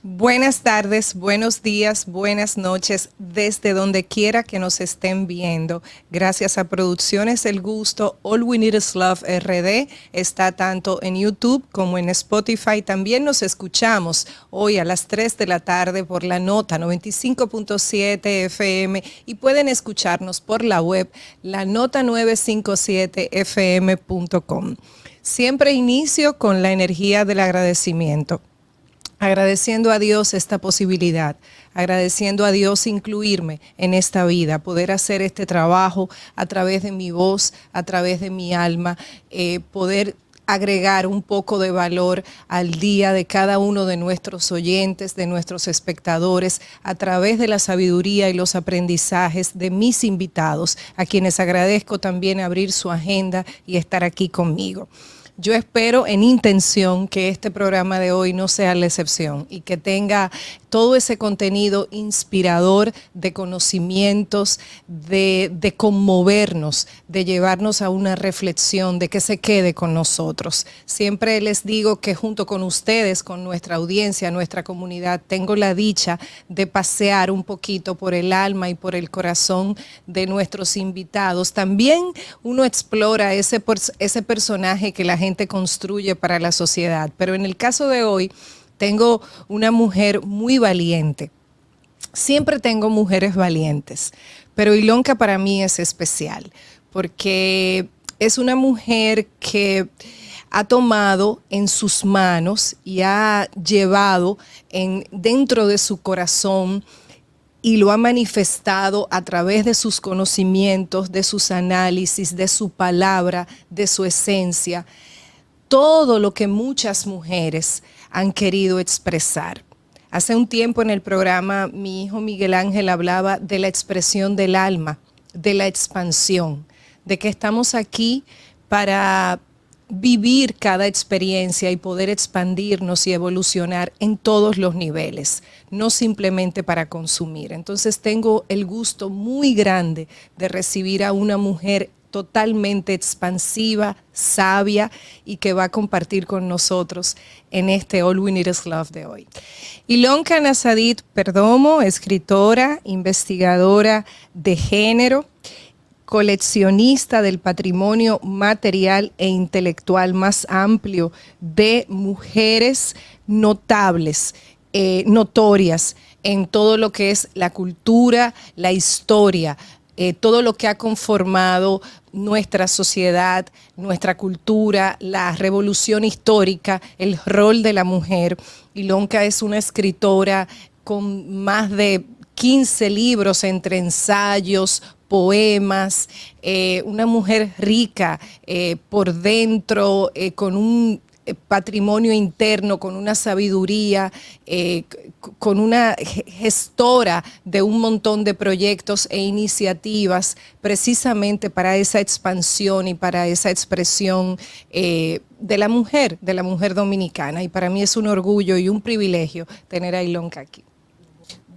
Buenas tardes, buenos días, buenas noches, desde donde quiera que nos estén viendo. Gracias a Producciones El Gusto, All We Need Is Love RD está tanto en YouTube como en Spotify. También nos escuchamos hoy a las 3 de la tarde por la nota 95.7 FM y pueden escucharnos por la web lanota957fm.com. Siempre inicio con la energía del agradecimiento. Agradeciendo a Dios esta posibilidad, agradeciendo a Dios incluirme en esta vida, poder hacer este trabajo a través de mi voz, a través de mi alma, poder agregar un poco de valor al día de cada uno de nuestros oyentes, de nuestros espectadores, a través de la sabiduría y los aprendizajes de mis invitados, a quienes agradezco también abrir su agenda y estar aquí conmigo. Yo espero en intención que este programa de hoy no sea la excepción y que tenga todo ese contenido inspirador de conocimientos, de conmovernos, de llevarnos a una reflexión, de que se quede con nosotros. Siempre les digo que junto con ustedes, con nuestra audiencia, nuestra comunidad, tengo la dicha de pasear un poquito por el alma y por el corazón de nuestros invitados. También uno explora ese personaje que la gente construye para la sociedad, pero en el caso de hoy tengo una mujer muy valiente. Siempre tengo mujeres valientes, pero Ilonka para mí es especial porque es una mujer que ha tomado en sus manos y ha llevado dentro de su corazón y lo ha manifestado a través de sus conocimientos, de sus análisis, de su palabra, de su esencia, todo lo que muchas mujeres han querido expresar. Hace un tiempo en el programa mi hijo Miguel Ángel hablaba de la expresión del alma, de la expansión, de que estamos aquí para vivir cada experiencia y poder expandirnos y evolucionar en todos los niveles, no simplemente para consumir. Entonces tengo el gusto muy grande de recibir a una mujer totalmente expansiva, sabia y que va a compartir con nosotros en este All We Need Is Love de hoy. Ilonka Nassadit Perdomo, escritora, investigadora de género, coleccionista del patrimonio material e intelectual más amplio de mujeres notables, notorias en todo lo que es la cultura, la historia, todo lo que ha conformado nuestra sociedad, nuestra cultura, la revolución histórica, el rol de la mujer. Ilonka es una escritora con más de 15 libros entre ensayos, poemas, una mujer rica por dentro, con un patrimonio interno, con una sabiduría, con una gestora de un montón de proyectos e iniciativas precisamente para esa expansión y para esa expresión de la mujer dominicana. Y para mí es un orgullo y un privilegio tener a Ilonka aquí.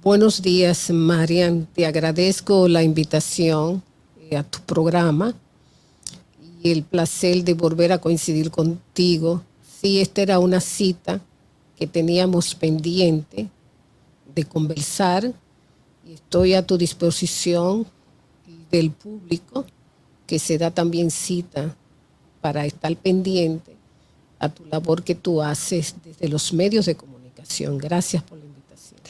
Buenos días, Marian. Te agradezco la invitación a tu programa y el placer de volver a coincidir contigo. Sí, esta era una cita que teníamos pendiente de conversar y estoy a tu disposición y del público que se da también cita para estar pendiente a tu labor que tú haces desde los medios de comunicación. Gracias por la invitación.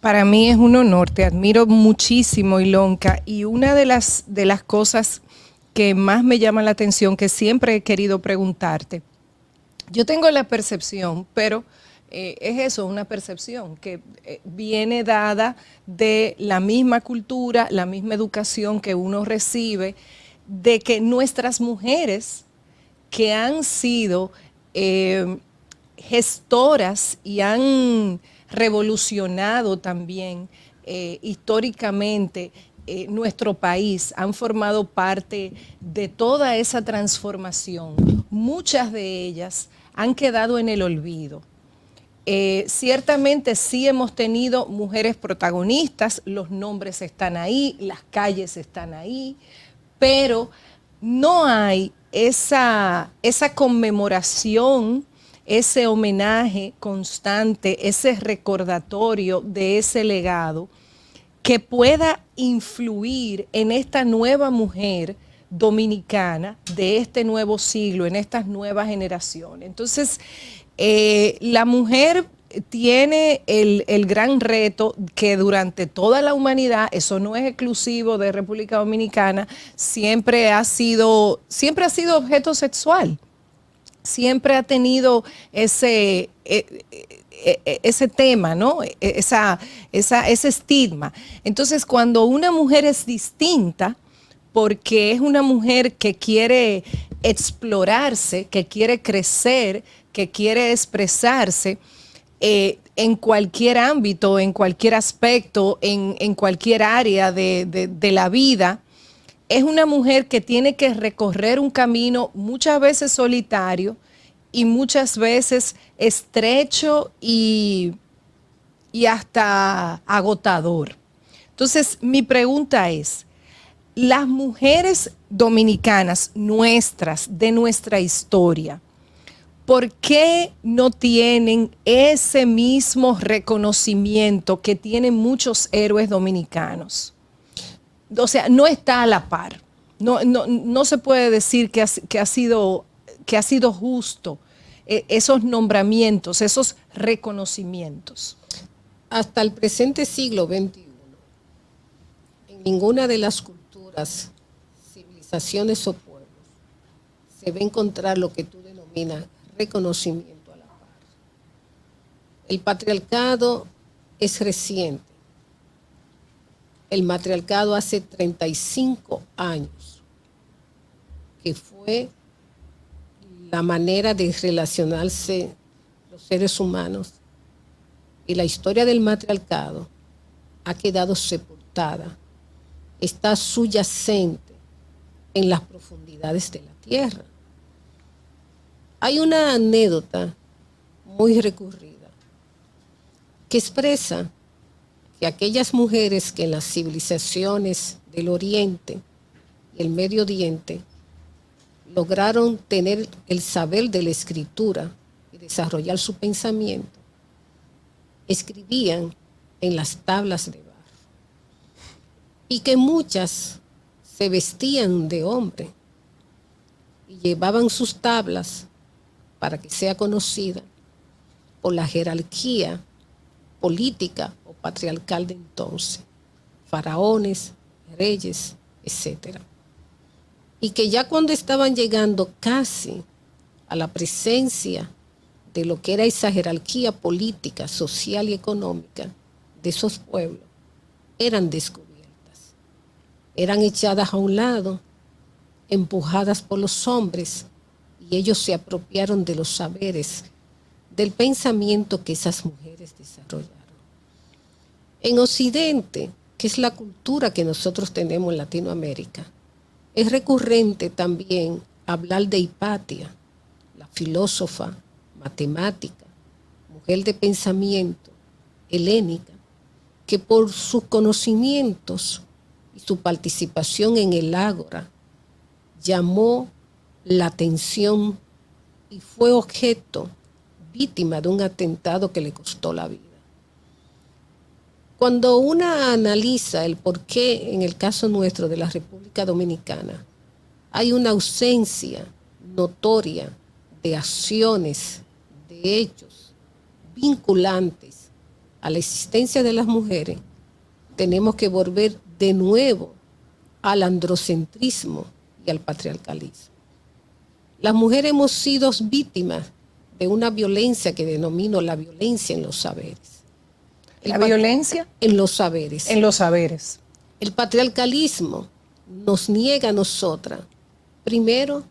Para mí es un honor, te admiro muchísimo, Ilonka, y una de las cosas que más me llama la atención, que siempre he querido preguntarte, yo tengo la percepción, pero es eso, una percepción que viene dada de la misma cultura, la misma educación que uno recibe, de que nuestras mujeres que han sido gestoras y han revolucionado también históricamente nuestro país, han formado parte de toda esa transformación. Muchas de ellas han quedado en el olvido. Ciertamente sí hemos tenido mujeres protagonistas, los nombres están ahí, las calles están ahí, pero no hay esa conmemoración ese homenaje constante, ese recordatorio de ese legado que pueda influir en esta nueva mujer dominicana de este nuevo siglo, en estas nuevas generaciones. Entonces, la mujer tiene el gran reto que durante toda la humanidad, eso no es exclusivo de República Dominicana, siempre ha sido objeto sexual. Siempre ha tenido ese tema, ¿no? Ese estigma. Entonces, cuando una mujer es distinta, porque es una mujer que quiere explorarse, que quiere crecer, que quiere expresarse, en cualquier ámbito, en cualquier aspecto, en cualquier área de la vida, es una mujer que tiene que recorrer un camino muchas veces solitario y muchas veces estrecho y hasta agotador. Entonces, mi pregunta es, las mujeres dominicanas nuestras, de nuestra historia, ¿por qué no tienen ese mismo reconocimiento que tienen muchos héroes dominicanos? O sea, no está a la par. No se puede decir que ha sido justo esos nombramientos, esos reconocimientos. Hasta el presente siglo XXI, en ninguna de las culturas, civilizaciones o pueblos se va a encontrar lo que tú denominas reconocimiento a la par. El patriarcado es reciente. El matriarcado hace 35 años, que fue la manera de relacionarse los seres humanos, y la historia del matriarcado ha quedado sepultada, está subyacente en las profundidades de la tierra. Hay una anécdota muy recurrida que expresa que aquellas mujeres que en las civilizaciones del Oriente y el Medio Oriente lograron tener el saber de la escritura y desarrollar su pensamiento, escribían en las tablas de barro, y que muchas se vestían de hombre y llevaban sus tablas para que sea conocida por la jerarquía política o patriarcal de entonces, faraones, reyes, etc. Y que ya cuando estaban llegando casi a la presencia de lo que era esa jerarquía política, social y económica de esos pueblos, eran descubiertas, eran echadas a un lado, empujadas por los hombres, y ellos se apropiaron de los saberes, del pensamiento que esas mujeres desarrollaron. En Occidente, que es la cultura que nosotros tenemos en Latinoamérica, es recurrente también hablar de Hipatia, la filósofa, matemática, mujer de pensamiento, helénica, que por sus conocimientos y su participación en el ágora llamó la atención y fue objeto, víctima de un atentado que le costó la vida. Cuando una analiza el por qué en el caso nuestro de la República Dominicana hay una ausencia notoria de acciones, de hechos vinculantes a la existencia de las mujeres, tenemos que volver de nuevo al androcentrismo y al patriarcalismo. Las mujeres hemos sido víctimas de una violencia que denomino la violencia en los saberes. ¿La violencia? En los saberes. En los saberes. El patriarcalismo nos niega a nosotras, primero,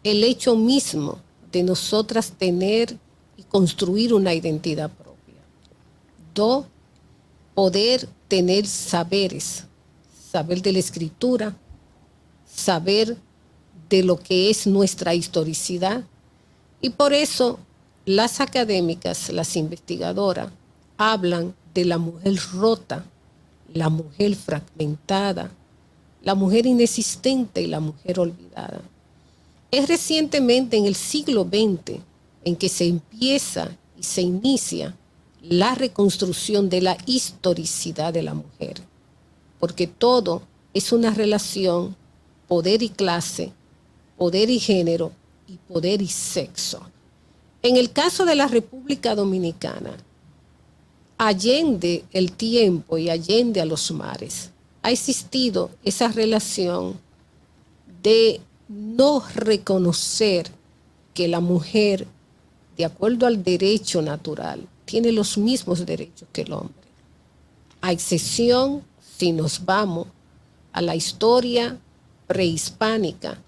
el hecho mismo de nosotras tener y construir una identidad propia. Dos, poder tener saberes, saber de la escritura, saber de lo que es nuestra historicidad. Y por eso las académicas, las investigadoras, hablan de la mujer rota, la mujer fragmentada, la mujer inexistente y la mujer olvidada. Es recientemente, en el siglo XX, en que se empieza y se inicia la reconstrucción de la historicidad de la mujer, porque todo es una relación poder y clase, poder y género y poder y sexo. En el caso de la República Dominicana, allende el tiempo y allende a los mares, ha existido esa relación de no reconocer que la mujer, de acuerdo al derecho natural, tiene los mismos derechos que el hombre. A excepción, si nos vamos a la historia prehispánica,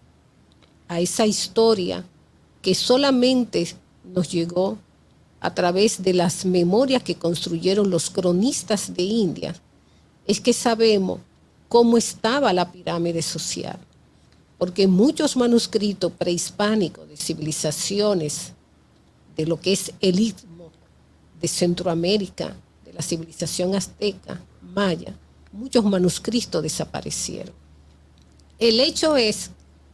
a esa historia que solamente nos llegó a través de las memorias que construyeron los cronistas de India, es que sabemos cómo estaba la pirámide social. Porque muchos manuscritos prehispánicos de civilizaciones, de lo que es el istmo de Centroamérica, de la civilización azteca, maya, muchos manuscritos desaparecieron. El hecho es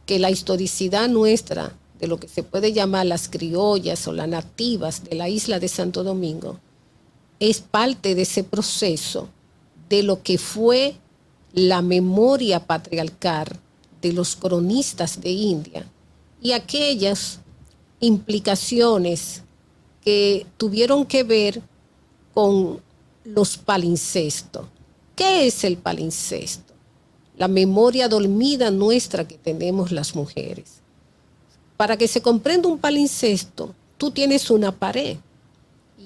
que la historicidad nuestra, de lo que se puede llamar las criollas o las nativas de la isla de Santo Domingo, es parte de ese proceso de lo que fue la memoria patriarcal de los cronistas de India y aquellas implicaciones que tuvieron que ver con los palincestos. ¿Qué es el palincesto? La memoria dormida nuestra que tenemos las mujeres. Para que se comprenda un palincesto, tú tienes una pared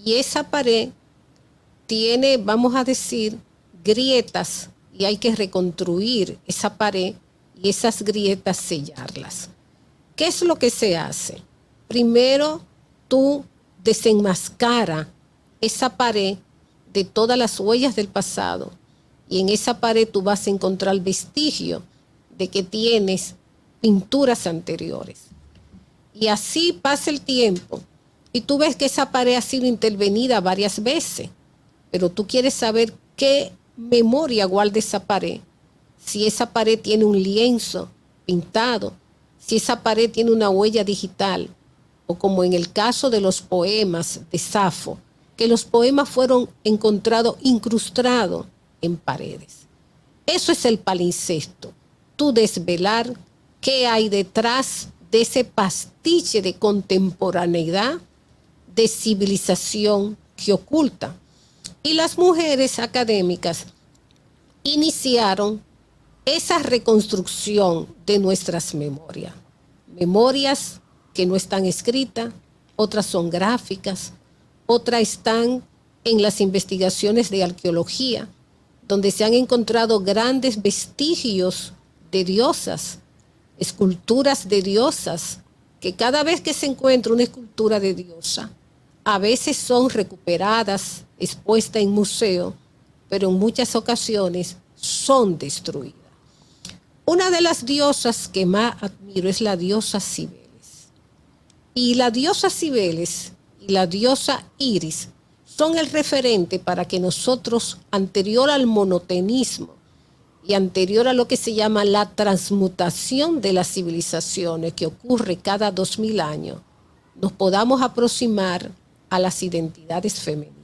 y esa pared tiene, vamos a decir, grietas y hay que reconstruir esa pared y esas grietas sellarlas. ¿Qué es lo que se hace? Primero, tú desenmascaras esa pared de todas las huellas del pasado y en esa pared tú vas a encontrar vestigio de que tienes pinturas anteriores. Y así pasa el tiempo y tú ves que esa pared ha sido intervenida varias veces, pero tú quieres saber qué memoria guarda esa pared. Si esa pared tiene un lienzo pintado, si esa pared tiene una huella digital, o como en el caso de los poemas de Safo, que los poemas fueron encontrados incrustados en paredes. Eso es el palincesto, tú desvelar qué hay detrás de ese pastiche de contemporaneidad, de civilización que oculta. Y las mujeres académicas iniciaron esa reconstrucción de nuestras memorias. Memorias que no están escritas, otras son gráficas, otras están en las investigaciones de arqueología, donde se han encontrado grandes vestigios de diosas, esculturas de diosas, que cada vez que se encuentra una escultura de diosa, a veces son recuperadas, expuestas en museo, pero en muchas ocasiones son destruidas. Una de las diosas que más admiro es la diosa Cibeles. Y la diosa Cibeles y la diosa Iris son el referente para que nosotros, anterior al monoteísmo y anterior a lo que se llama la transmutación de las civilizaciones que ocurre cada 2000 años, nos podamos aproximar a las identidades femeninas.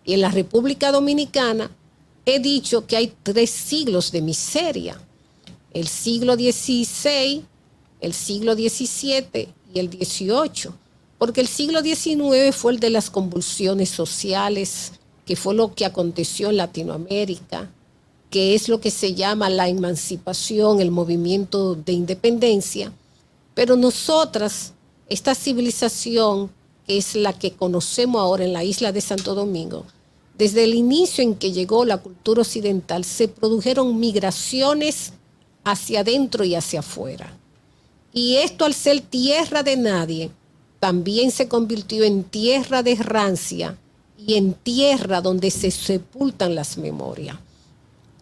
Y en la República Dominicana he dicho que hay 3 siglos de miseria. El siglo XVI, el siglo XVII y el XVIII, porque el siglo XIX fue el de las convulsiones sociales, que fue lo que aconteció en Latinoamérica, que es lo que se llama la emancipación, el movimiento de independencia. Pero nosotras, esta civilización, que es la que conocemos ahora en la isla de Santo Domingo, desde el inicio en que llegó la cultura occidental, se produjeron migraciones hacia adentro y hacia afuera. Y esto, al ser tierra de nadie, también se convirtió en tierra de rancia y en tierra donde se sepultan las memorias.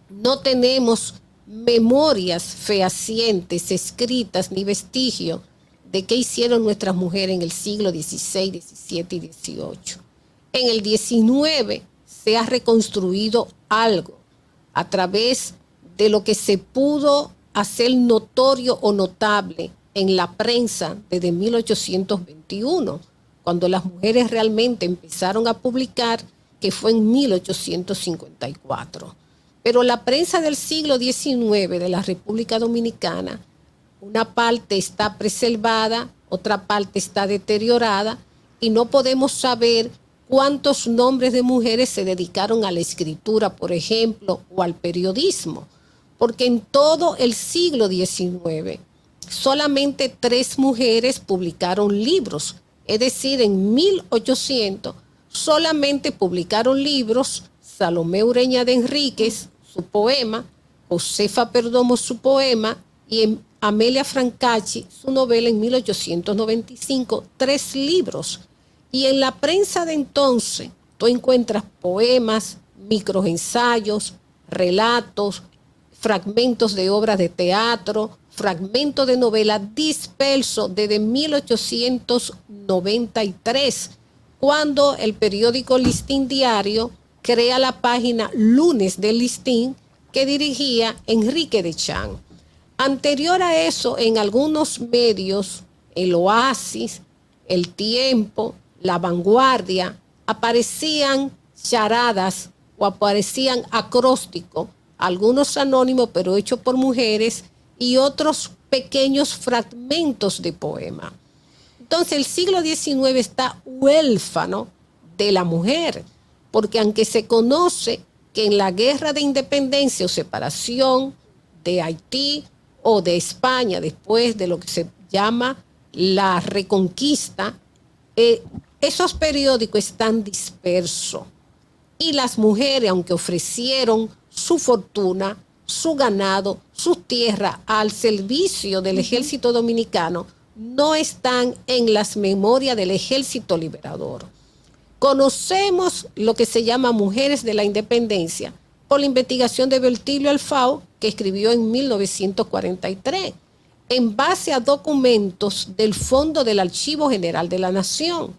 No tenemos memorias fehacientes, escritas, ni vestigios de qué hicieron nuestras mujeres en el siglo XVI, XVII y XVIII. En el XIX se ha reconstruido algo a través de lo que se pudo hacer notorio o notable en la prensa desde 1821, cuando las mujeres realmente empezaron a publicar, que fue en 1854. Pero la prensa del siglo XIX de la República Dominicana, una parte está preservada, otra parte está deteriorada, y no podemos saber cuántos nombres de mujeres se dedicaron a la escritura, por ejemplo, o al periodismo, porque en todo el siglo XIX solamente 3 mujeres publicaron libros, es decir, en 1800 solamente publicaron libros Salomé Ureña de Enríquez, su poema, Josefa Perdomo, su poema, y Amelia Francacci, su novela en 1895, 3 libros. Y en la prensa de entonces, tú encuentras poemas, microensayos, relatos, fragmentos de obras de teatro, fragmentos de novelas dispersos desde 1893, cuando el periódico Listín Diario crea la página Lunes del Listín, que dirigía Enrique de Champs. Anterior a eso, en algunos medios, el Oasis, el Tiempo, la Vanguardia, aparecían charadas o aparecían acrósticos, algunos anónimos pero hechos por mujeres, y otros pequeños fragmentos de poema. Entonces el siglo XIX está huérfano de la mujer, porque aunque se conoce que en la guerra de independencia o separación de Haití o de España, después de lo que se llama la Reconquista, esos periódicos están dispersos. Y las mujeres, aunque ofrecieron su fortuna, su ganado, su tierra al servicio del ejército dominicano, no están en las memorias del Ejército Liberador. Conocemos lo que se llama Mujeres de la Independencia por la investigación de Bertilio Alfao, que escribió en 1943, en base a documentos del Fondo del Archivo General de la Nación.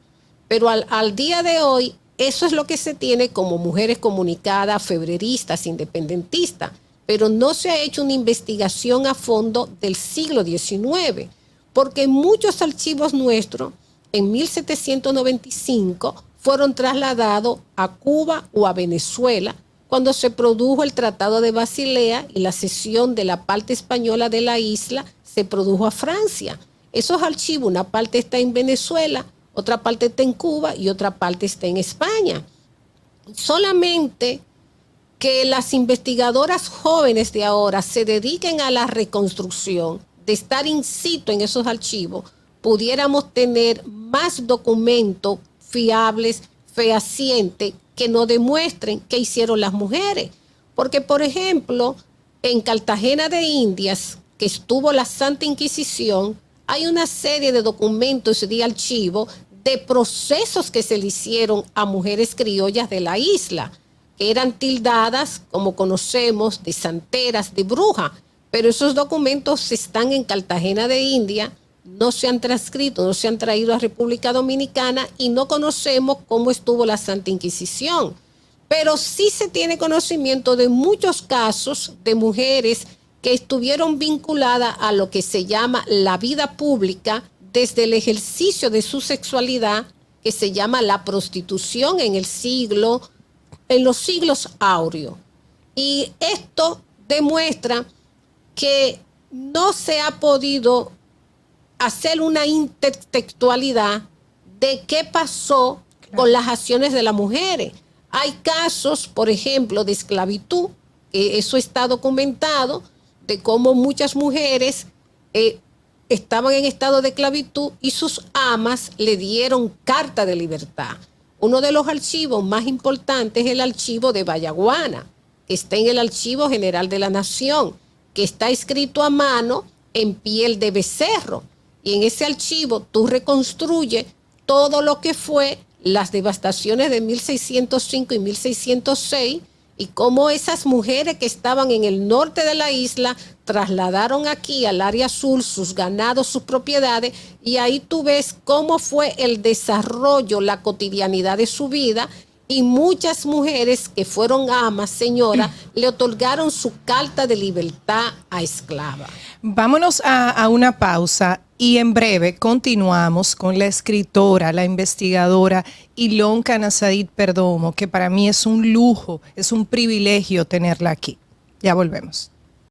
Pero al día de hoy, eso es lo que se tiene como mujeres comunicadas, febreristas, independentistas, pero no se ha hecho una investigación a fondo del siglo XIX, porque muchos archivos nuestros en 1795 fueron trasladados a Cuba o a Venezuela cuando se produjo el Tratado de Basilea y la cesión de la parte española de la isla se produjo a Francia. Esos archivos, una parte está en Venezuela, otra parte está en Cuba y otra parte está en España. Solamente que las investigadoras jóvenes de ahora se dediquen a la reconstrucción, de estar in situ en esos archivos, pudiéramos tener más documentos fiables, fehacientes, que nos demuestren qué hicieron las mujeres. Porque, por ejemplo, en Cartagena de Indias, que estuvo la Santa Inquisición, hay una serie de documentos y de archivos de procesos que se le hicieron a mujeres criollas de la isla, que eran tildadas, como conocemos, de santeras, de brujas. Pero esos documentos están en Cartagena de India, no se han transcrito, no se han traído a República Dominicana y no conocemos cómo estuvo la Santa Inquisición. Pero sí se tiene conocimiento de muchos casos de mujeres que estuvieron vinculadas a lo que se llama la vida pública desde el ejercicio de su sexualidad, que se llama la prostitución en los siglos áureos. Y esto demuestra que no se ha podido hacer una intertextualidad de qué pasó con las acciones de las mujeres. Hay casos, por ejemplo, de esclavitud, que eso está documentado, de cómo muchas mujeres estaban en estado de esclavitud y sus amas le dieron carta de libertad. Uno de los archivos más importantes es el archivo de Vallaguana, que está en el Archivo General de la Nación, que está escrito a mano en piel de becerro. Y en ese archivo tú reconstruyes todo lo que fue las devastaciones de 1605 y 1606 y cómo esas mujeres que estaban en el norte de la isla trasladaron aquí al área sur sus ganados, sus propiedades, y ahí tú ves cómo fue el desarrollo, la cotidianidad de su vida, y muchas mujeres que fueron amas, señoras, le otorgaron su carta de libertad a esclava. Vámonos a una pausa y en breve continuamos con la escritora, la investigadora Ilonka Nazarit Perdomo, que para mí es un lujo, es un privilegio tenerla aquí. Ya volvemos.